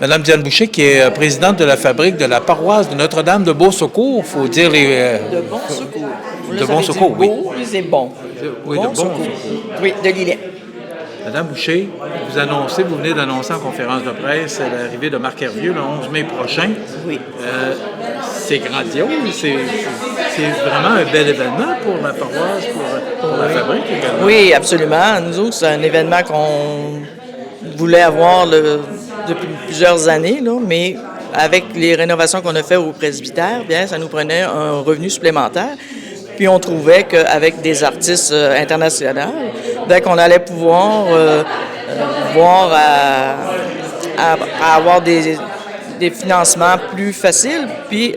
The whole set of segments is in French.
Madame Diane Boucher, qui est présidente de la fabrique de la paroisse de Notre-Dame de Beau-Secours, il faut dire les... De Bon Secours. De Bon Secours, oui. C'est bon. Oui, de Bon Secours. Oui, de Lillet. Madame Boucher, vous venez d'annoncer en conférence de presse l'arrivée de Marc Hervieux le 11 mai prochain. Oui. C'est grandiose, c'est vraiment un bel événement pour la paroisse, pour la fabrique également. Oui, absolument. Nous autres, c'est un événement qu'on voulait avoir depuis plusieurs années, là, mais avec les rénovations qu'on a faites au presbytère, bien, ça nous prenait un revenu supplémentaire. Puis on trouvait qu'avec des artistes internationaux, bien, qu'on allait pouvoir voir à avoir des financements plus faciles, puis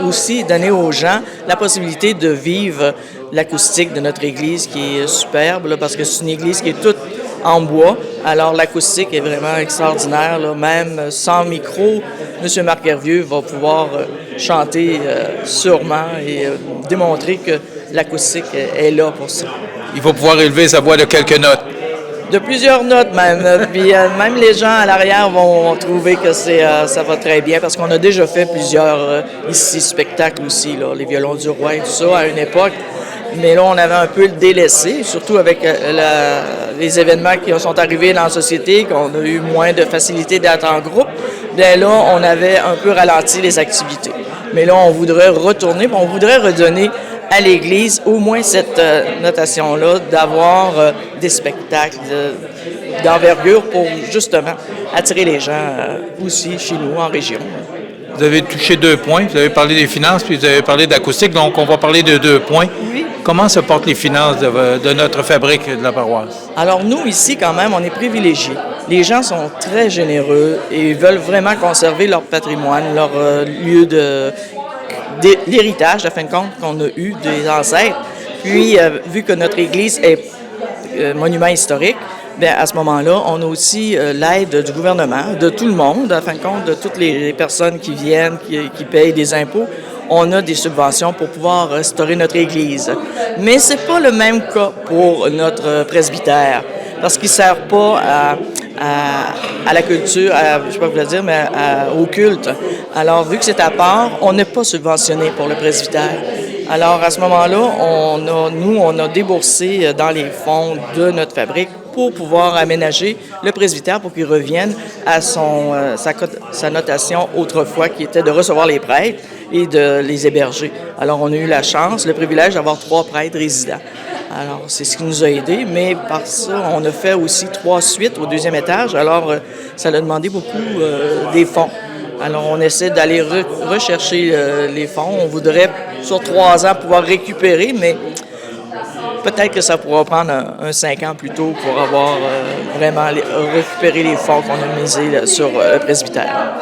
aussi donner aux gens la possibilité de vivre l'acoustique de notre église qui est superbe, là, parce que c'est une église qui est toute en bois. Alors l'acoustique est vraiment extraordinaire, là. Même sans micro, M. Marc Hervieux va pouvoir chanter sûrement et démontrer que l'acoustique est là pour ça. Il va pouvoir élever sa voix de quelques notes. De plusieurs notes même. Puis même les gens à l'arrière vont trouver que ça va très bien parce qu'on a déjà fait plusieurs ici spectacles aussi, là, les violons du roi et tout ça à une époque. Mais là, on avait un peu le délaissé, surtout avec les événements qui sont arrivés dans la société, qu'on a eu moins de facilité d'être en groupe. Bien là, on avait un peu ralenti les activités. Mais là, on voudrait retourner, on voudrait redonner à l'Église au moins cette notation-là, d'avoir des spectacles d'envergure pour justement attirer les gens aussi chez nous, en région. Vous avez touché 2 points. Vous avez parlé des finances, puis vous avez parlé d'acoustique, donc on va parler de 2 points. Oui. Comment se portent les finances de notre fabrique de la paroisse? Alors nous, ici, quand même, on est privilégiés. Les gens sont très généreux et veulent vraiment conserver leur patrimoine, leur lieu l'héritage, à fin de compte, qu'on a eu des ancêtres. Puis, vu que notre église est monument historique, bien, à ce moment-là, on a aussi l'aide du gouvernement, de tout le monde, à fin de compte, de toutes les personnes qui viennent, qui payent des impôts. On a des subventions pour pouvoir restaurer notre église. Mais c'est pas le même cas pour notre presbytère, parce qu'il ne sert pas à la culture, je ne sais pas vous le dire, mais au culte. Alors, vu que c'est à part, on n'est pas subventionné pour le presbytère. Alors, à ce moment-là, on a déboursé dans les fonds de notre fabrique pour pouvoir aménager le presbytère pour qu'il revienne à sa notation autrefois, qui était de recevoir les prêtres et de les héberger. Alors, on a eu la chance, le privilège d'avoir 3 prêtres résidents. Alors, c'est ce qui nous a aidés, mais par ça, on a fait aussi 3 suites au 2e étage. Alors, ça a demandé beaucoup des fonds. Alors, on essaie d'aller rechercher les fonds. On voudrait, sur 3 ans, pouvoir récupérer, mais peut-être que ça pourra prendre un 5 ans plus tôt pour avoir vraiment récupéré les fonds qu'on a misés sur le presbytère.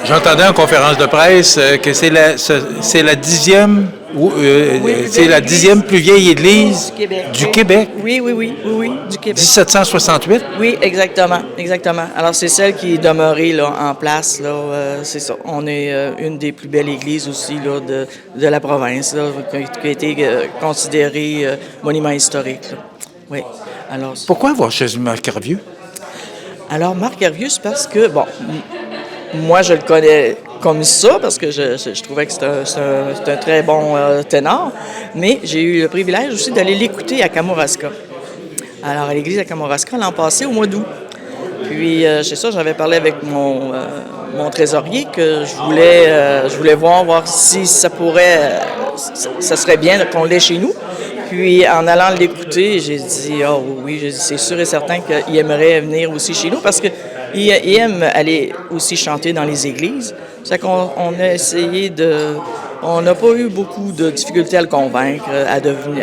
J'entendais en conférence de presse que c'est la 10e c'est la 10e plus vieille église du Québec. Oui, du Québec. 1768? Oui, exactement. Alors, c'est celle qui est demeurée là, en place. Là, c'est ça. On est une des plus belles églises aussi là, de la province, là, qui a été considérée monument historique. Là. Oui. Alors, pourquoi avoir choisi Marc Hervieux? Alors, Marc Hervieux, c'est parce que, bon, moi, je le connais comme ça, parce que je trouvais que c'est un très bon ténor, mais j'ai eu le privilège aussi d'aller l'écouter à Kamouraska. Alors, à l'église à Kamouraska, l'an passé, au mois d'août. Puis, c'est ça, j'avais parlé avec mon trésorier que je voulais voir si ça ça serait bien qu'on l'ait chez nous. Puis, en allant l'écouter, j'ai dit, oui, c'est sûr et certain qu'il aimerait venir aussi chez nous, parce que il aime aller aussi chanter dans les églises. C'est qu'on a essayé on n'a pas eu beaucoup de difficultés à le convaincre à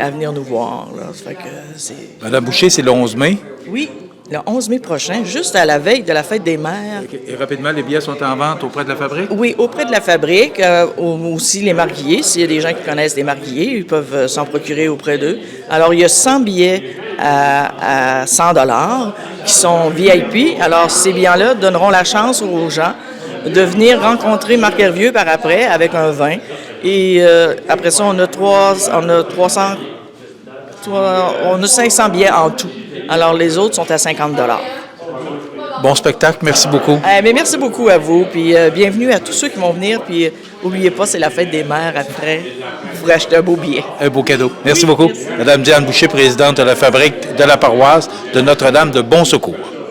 venir nous voir. Là. Ça fait que Madame Boucher, c'est le 11 mai? Oui, le 11 mai prochain, juste à la veille de la fête des mères. Et rapidement, les billets sont en vente auprès de la fabrique? Oui, auprès de la fabrique. Aussi les marguilliers. S'il y a des gens qui connaissent les marguilliers, ils peuvent s'en procurer auprès d'eux. Alors, il y a 100 billets à 100 $ qui sont VIP. Alors, ces billets-là donneront la chance aux gens de venir rencontrer Marc Hervieux par après avec un vin. Et après ça, on a 500 billets en tout. Alors, les autres sont à 50 $. Bon spectacle. Merci beaucoup. Mais merci beaucoup à vous, puis bienvenue à tous ceux qui vont venir, puis n'oubliez pas, c'est la fête des mères après. Vous pourrez acheter un beau billet. Un beau cadeau. Merci beaucoup. Madame Diane Boucher, présidente de la fabrique de la paroisse de Notre-Dame de Bon Secours.